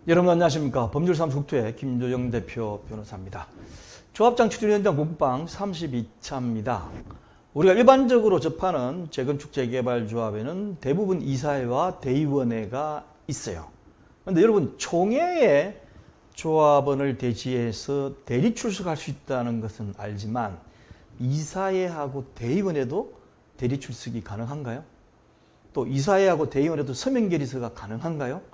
여러분 안녕하십니까. 법률사무소국토의 김조영 대표 변호사입니다. 조합장 추진위원장 공방 32차입니다. 우리가 일반적으로 접하는 재건축 재개발 조합에는 대부분 이사회와 대의원회가 있어요. 그런데 여러분 총회에 조합원을 대지해서 대리 출석할 수 있다는 것은 알지만 이사회하고 대의원회도 대리 출석이 가능한가요? 또 이사회하고 대의원회도 서면 결의서가 가능한가요?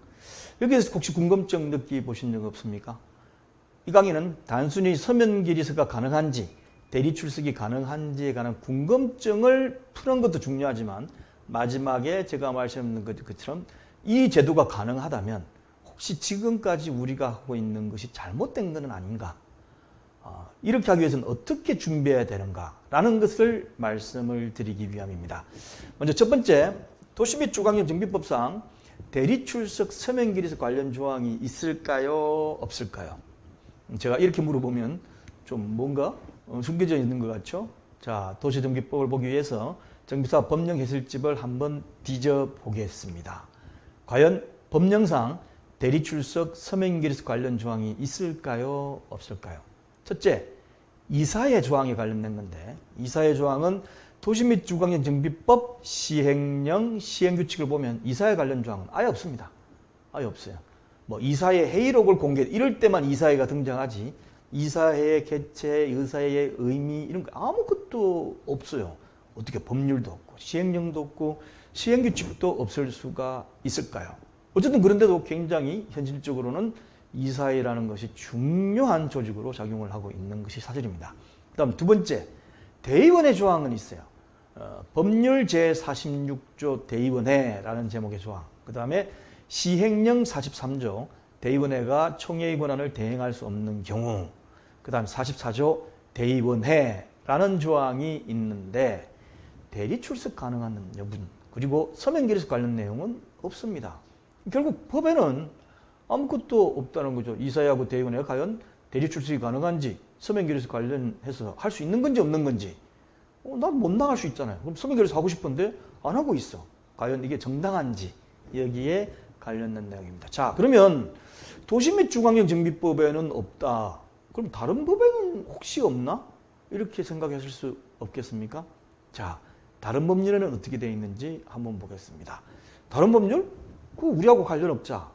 여기에서 혹시 궁금증 느끼보신 적 없습니까? 이 강의는 단순히 서면 결의서가 가능한지 대리 출석이 가능한지에 관한 궁금증을 푸는 것도 중요하지만 마지막에 제가 말씀드린 것처럼 이 제도가 가능하다면 혹시 지금까지 우리가 하고 있는 것이 잘못된 것은 아닌가? 이렇게 하기 위해서는 어떻게 준비해야 되는가라는 것을 말씀을 드리기 위함입니다. 먼저 첫 번째, 도시 및 주거환경 정비법상 대리 출석 서면 결의서 관련 조항이 있을까요? 없을까요? 제가 이렇게 물어보면 좀 뭔가 숨겨져 있는 것 같죠? 자, 도시정비법을 보기 위해서 정비사 법령 해설집을 한번 뒤져 보겠습니다. 과연 법령상 대리 출석 서면 결의서 관련 조항이 있을까요? 없을까요? 첫째, 이사회 조항에 관련된 건데 이사회 조항은 도시 및 주거환경 정비법 시행령 시행규칙을 보면 이사회 관련 조항은 아예 없습니다. 아예 없어요. 뭐 이사회 회의록을 공개 이럴 때만 이사회가 등장하지 이사회의 개최, 의사회의 의미 이런 거 아무것도 없어요. 어떻게 법률도 없고 시행령도 없고 시행규칙도 없을 수가 있을까요? 어쨌든 그런데도 굉장히 현실적으로는 이사회라는 것이 중요한 조직으로 작용을 하고 있는 것이 사실입니다. 그 다음 두 번째, 대의원회 조항은 있어요. 법률 제46조 대의원회라는 제목의 조항, 그 다음에 시행령 43조 대의원회가 총회의 권한을 대행할 수 없는 경우, 그 다음 44조 대의원회라는 조항이 있는데 대리 출석 가능한 여부는 그리고 서면 결의서 관련 내용은 없습니다. 결국 법에는 아무것도 없다는 거죠. 이사회하고 대의원회가 과연 대리 출석이 가능한지 서면 결의서 관련해서 할 수 있는 건지 없는 건지 난 못 나갈 수 있잖아요. 그럼 서면 결의서 하고 싶은데 안 하고 있어. 과연 이게 정당한지 여기에 관련된 내용입니다. 자, 그러면 도시 및 주거환경 정비법에는 없다. 그럼 다른 법에는 혹시 없나? 이렇게 생각하실 수 없겠습니까? 자, 다른 법률에는 어떻게 되어 있는지 한번 보겠습니다. 다른 법률? 그거 우리하고 관련 없자.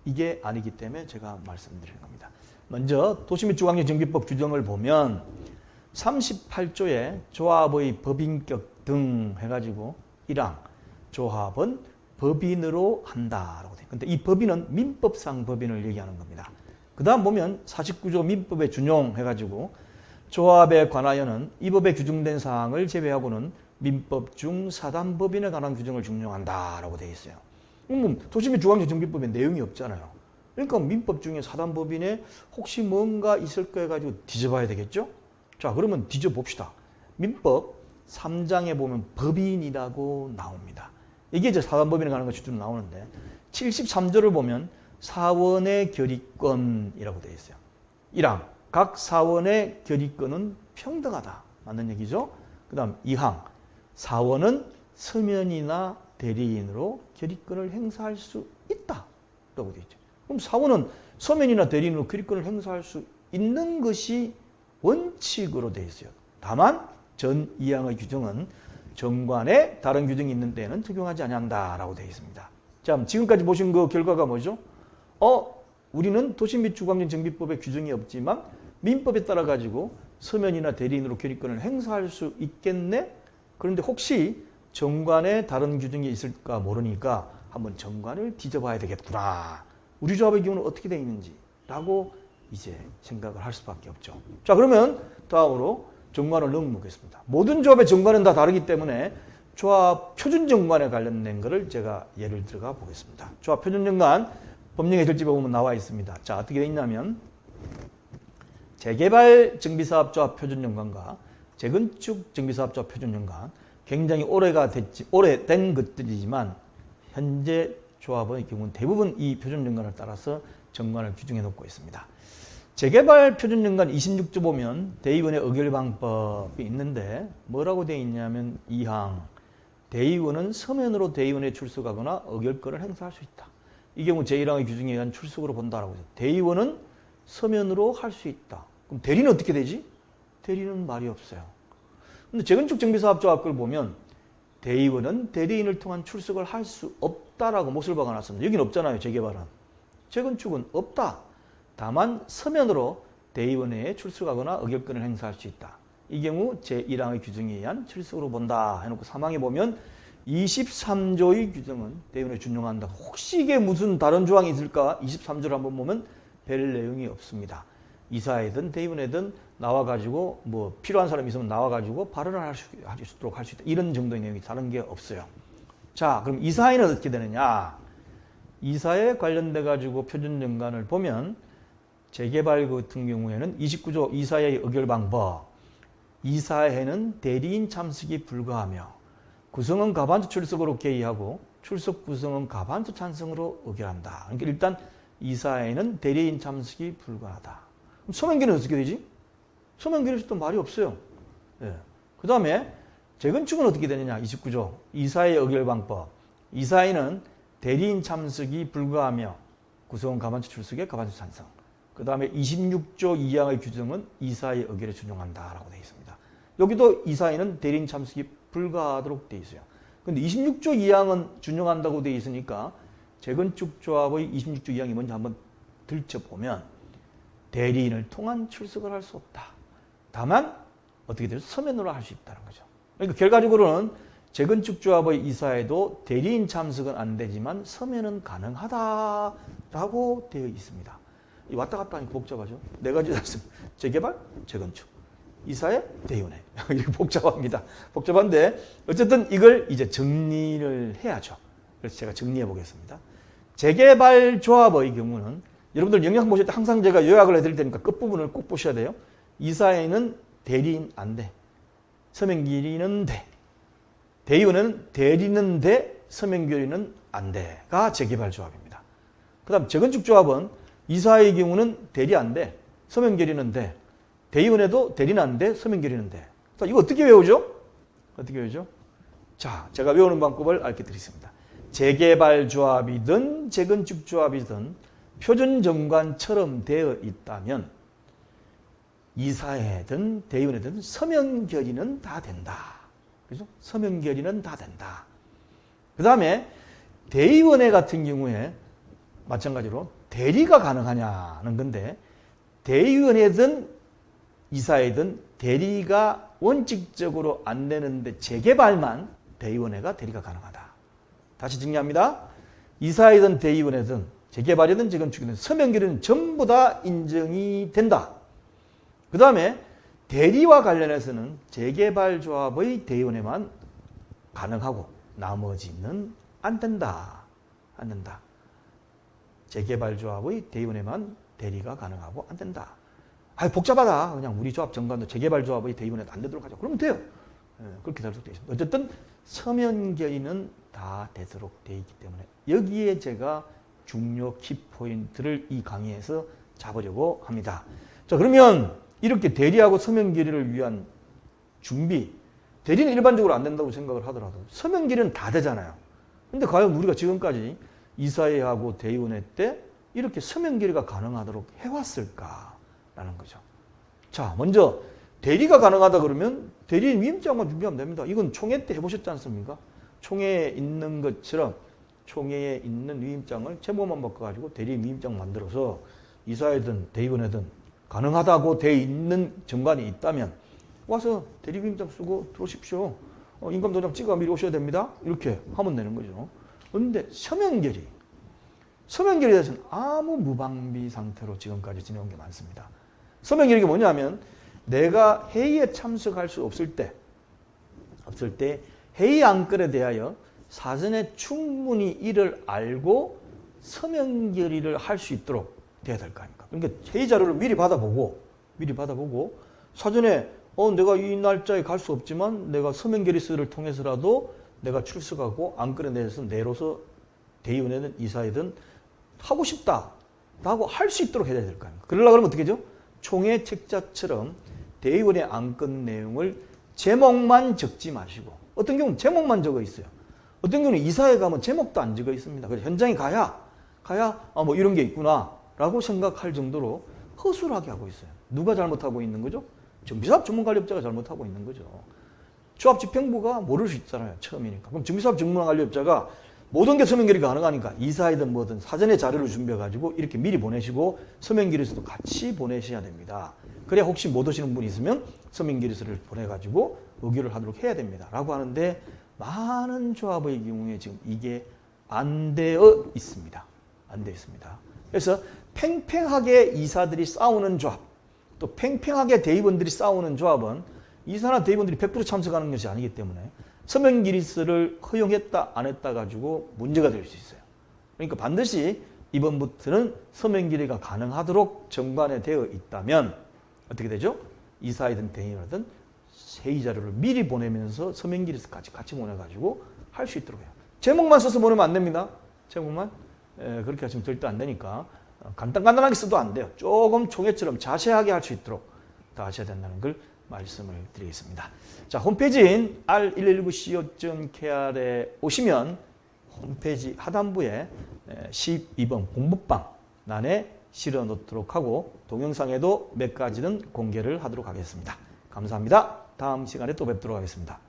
이게 아니기 때문에 제가 말씀드리는 겁니다. 먼저 도시 및 주거환경 정비법 규정을 보면 38조에 조합의 법인격 등 해가지고 1항 조합은 법인으로 한다라고 돼요. 근데 이 법인은 민법상 법인을 얘기하는 겁니다. 그 다음 보면 49조 민법에 준용해가지고 조합에 관하여는 이 법에 규정된 사항을 제외하고는 민법 중 사단법인에 관한 규정을 준용한다라고 되어 있어요. 도시 및 주거환경 정비법에 내용이 없잖아요. 그러니까 민법 중에 사단법인에 혹시 뭔가 있을까 해가지고 뒤져봐야 되겠죠? 자, 그러면 뒤져봅시다. 민법 3장에 보면 법인이라고 나옵니다. 이게 이제 사단법인에 관한 것이 좀 나오는데 73조를 보면 사원의 결의권이라고 되어 있어요. 1항 각 사원의 결의권은 평등하다. 맞는 얘기죠? 그 다음 2항 사원은 서면이나 대리인으로 결의권을 행사할 수 있다. 라고 되어 있죠. 그럼 사원은 서면이나 대리인으로 결의권을 행사할 수 있는 것이 원칙으로 되어 있어요. 다만 전 2항의 규정은 정관에 다른 규정이 있는 데에는 적용하지 아니한다라고 되어 있습니다. 자, 지금까지 보신 그 결과가 뭐죠? 우리는 도시 및 주거환경 정비법에 규정이 없지만 민법에 따라 가지고 서면이나 대리인으로 결의권을 행사할 수 있겠네? 그런데 혹시 정관에 다른 규정이 있을까 모르니까 한번 정관을 뒤져봐야 되겠구나. 우리 조합의 경우는 어떻게 되어 있는지 라고 이제 생각을 할 수밖에 없죠. 자, 그러면 다음으로 정관을 넘어보겠습니다. 모든 조합의 정관은 다 다르기 때문에 조합 표준 정관에 관련된 것을 제가 예를 들어가 보겠습니다. 조합 표준 정관 법령 해설집에 보면 나와 있습니다. 자, 어떻게 되어 있냐면 재개발 정비사업 조합 표준 정관과 재건축 정비사업 조합 표준 정관 굉장히 오래된 것들이지만 현재 조합의 경우는 대부분 이 표준 정관을 따라서 정관을 규정해 놓고 있습니다. 재개발 표준 정관 26조 보면 대의원의 의결 방법이 있는데 뭐라고 되어 있냐면 2항 대의원은 서면으로 대의원에 출석하거나 의결권을 행사할 수 있다. 이 경우 제1항의 규정에 의한 출석으로 본다라고 해서 대의원은 서면으로 할 수 있다. 그럼 대리는 어떻게 되지? 대리는 말이 없어요. 근데 재건축 정비사업조합 걸 보면 대의원은 대리인을 통한 출석을 할 수 없다라고 못을 박아놨습니다. 여기는 없잖아요. 재개발은. 재건축은 없다. 다만 서면으로 대의원회에 출석하거나 의결권을 행사할 수 있다. 이 경우 제1항의 규정에 의한 출석으로 본다 해놓고 3항에 보면 23조의 규정은 대의원에 준용한다. 혹시 이게 무슨 다른 조항이 있을까? 23조를 한번 보면 별 내용이 없습니다. 이사회든 대의원회든 나와가지고 뭐 필요한 사람이 있으면 나와가지고 발언을 할 수 있도록 할 수 있다. 이런 정도의 내용이 다른 게 없어요. 자, 그럼 이사회는 어떻게 되느냐? 이사회 관련돼 가지고 표준정관을 보면 재개발 같은 경우에는 29조 이사회의 의결 방법. 이사회는 대리인 참석이 불가하며 구성은 과반수 출석으로 개의하고 출석 구성은 과반수 찬성으로 의결한다. 그러니까 일단 이사회는 대리인 참석이 불가하다. 그럼 서명결은 어떻게 되지? 서명결에서도 말이 없어요. 예. 그 다음에 재건축은 어떻게 되느냐? 29조 이사회 의결 방법. 이사회는 대리인 참석이 불가하며 구성은 과반수 출석에 과반수 찬성. 그 다음에 26조 2항의 규정은 이사회 의결에 준용한다라고 되어 있습니다. 여기도 이사회는 대리인 참석이 불가하도록 되어 있어요. 근데 26조 2항은 준용한다고 되어 있으니까 재건축조합의 26조 2항이 뭔지 한번 들춰보면 대리인을 통한 출석을 할 수 없다. 다만 어떻게 되죠? 서면으로 할 수 있다는 거죠. 그러니까 결과적으로는 재건축조합의 이사회도 대리인 참석은 안 되지만 서면은 가능하다라고 되어 있습니다. 왔다 갔다 하니까 복잡하죠. 네 가지 말씀. 재개발, 재건축, 이사회, 대의원회. 이렇게 복잡합니다. 복잡한데 어쨌든 이걸 이제 정리를 해야죠. 그래서 제가 정리해 보겠습니다. 재개발 조합의 경우는 여러분들 영상 보실 때 항상 제가 요약을 해드릴 테니까 끝부분을 꼭 보셔야 돼요. 이사회는 대리인 안 돼. 서명결의는 돼. 대의원회는 대리는 돼. 서명결의는 안 돼가 재개발 조합입니다. 그 다음 재건축 조합은 이사회의 경우는 대리 안 돼. 서명결의는 돼. 대의원회도 대리는 안 돼. 서명결의는 돼. 자, 이거 어떻게 외우죠? 어떻게 외우죠? 자, 제가 외우는 방법을 알려드리겠습니다. 재개발 조합이든 재건축 조합이든 표준정관처럼 되어 있다면 이사회든 대의원회든 서명결의는 다 된다. 그죠? 서명결의는 다 된다. 그 다음에 대의원회 같은 경우에 마찬가지로 대리가 가능하냐는 건데 대의원회든 이사회든 대리가 원칙적으로 안 되는데 재개발만 대의원회가 대리가 가능하다. 다시 정리합니다. 이사회든 대의원회든 재개발이든 재건축이든 서명결의는 전부 다 인정이 된다. 그 다음에 대리와 관련해서는 재개발 조합의 대의원회만 가능하고 나머지는 안 된다. 안 된다. 재개발 조합의 대의원회만 대리가 가능하고 안 된다. 아, 복잡하다. 그냥 우리 조합 정관도 재개발 조합의 대의원회도 안 되도록 하자. 그러면 돼요. 그렇게 될 수도 있습니다. 어쨌든 서면결의는 다 되도록 되어 있기 때문에 여기에 제가 중요 키포인트를 이 강의에서 잡으려고 합니다. 자, 그러면 이렇게 대리하고 서면결의를 위한 준비, 대리는 일반적으로 안 된다고 생각을 하더라도 서면결의는 다 되잖아요. 근데 과연 우리가 지금까지 이사회하고 대의원회 때 이렇게 서면결의가 가능하도록 해왔을까라는 거죠. 자, 먼저 대리가 가능하다 그러면 대리인 위임장만 준비하면 됩니다. 이건 총회 때 해보셨지 않습니까? 총회에 있는 것처럼 총회에 있는 위임장을 제목만 바꿔가지고 대리인 위임장 만들어서 이사회든 대의원회든 가능하다고 돼 있는 정관이 있다면 와서 대리 위임장 쓰고 들어오십시오. 인감도장 찍어 미리 오셔야 됩니다. 이렇게 하면 되는 거죠. 그런데 서면결의, 서면결의에 대해서는 아무 무방비 상태로 지금까지 지내온 게 많습니다. 서면결의가 뭐냐면 내가 회의에 참석할 수 없을 때 회의 안건에 대하여 사전에 충분히 이를 알고 서면결의를 할 수 있도록 돼야 될 거 아닙니까? 그러니까 회의 자료를 미리 받아보고 사전에 내가 이 날짜에 갈 수 없지만 내가 서면결의서를 통해서라도 내가 출석하고 안건에 대해서 내로서 대의원회든 이사회든 하고 싶다라고 할 수 있도록 해야 될 거 아닙니까? 그러려고 하면 어떻게 하죠? 총회 책자처럼 대의원회 안건 내용을 제목만 적지 마시고 어떤 경우는 제목만 적어 있어요. 어떤 경우는 이사회 가면 제목도 안 적어 있습니다. 그래서 현장에 가야 가야 뭐 이런 게 있구나라고 생각할 정도로 허술하게 하고 있어요. 누가 잘못하고 있는 거죠? 정비사업 전문관리업자가 잘못하고 있는 거죠. 조합집행부가 모를 수 있잖아요. 처음이니까. 그럼 정비사업 전문관리업자가 모든 게 서면 결의 가능하니까 이사이든 뭐든 사전에 자료를 준비해가지고 이렇게 미리 보내시고 서면 결의서도 같이 보내셔야 됩니다. 그래야 혹시 못 오시는 분이 있으면 서면 결의서를 보내가지고 의결을 하도록 해야 됩니다. 라고 하는데 많은 조합의 경우에 지금 이게 안 되어 있습니다. 안 되어 있습니다. 그래서 팽팽하게 이사들이 싸우는 조합, 또 팽팽하게 대의원들이 싸우는 조합은 이사나 대의원들이 100% 참석하는 것이 아니기 때문에 서면 결의서를 허용했다 안 했다 가지고 문제가 될 수 있어요. 그러니까 반드시 이번부터는 서면 결의가 가능하도록 정관에 되어 있다면 어떻게 되죠? 이사이든 대의원이든 회의 자료를 미리 보내면서 서면 결의서까지 같이 보내가지고 할 수 있도록 해요. 제목만 써서 보내면 안 됩니다. 제목만. 그렇게 하시면 절대 안 되니까 간단하게 써도 안 돼요. 조금 총회처럼 자세하게 할 수 있도록 다 하셔야 된다는 걸 말씀을 드리겠습니다. 자, 홈페이지인 r119co.kr에 오시면 홈페이지 하단부에 12번 공부방란에 실어 놓도록 하고 동영상에도 몇 가지는 공개를 하도록 하겠습니다. 감사합니다. 다음 시간에 또 뵙도록 하겠습니다.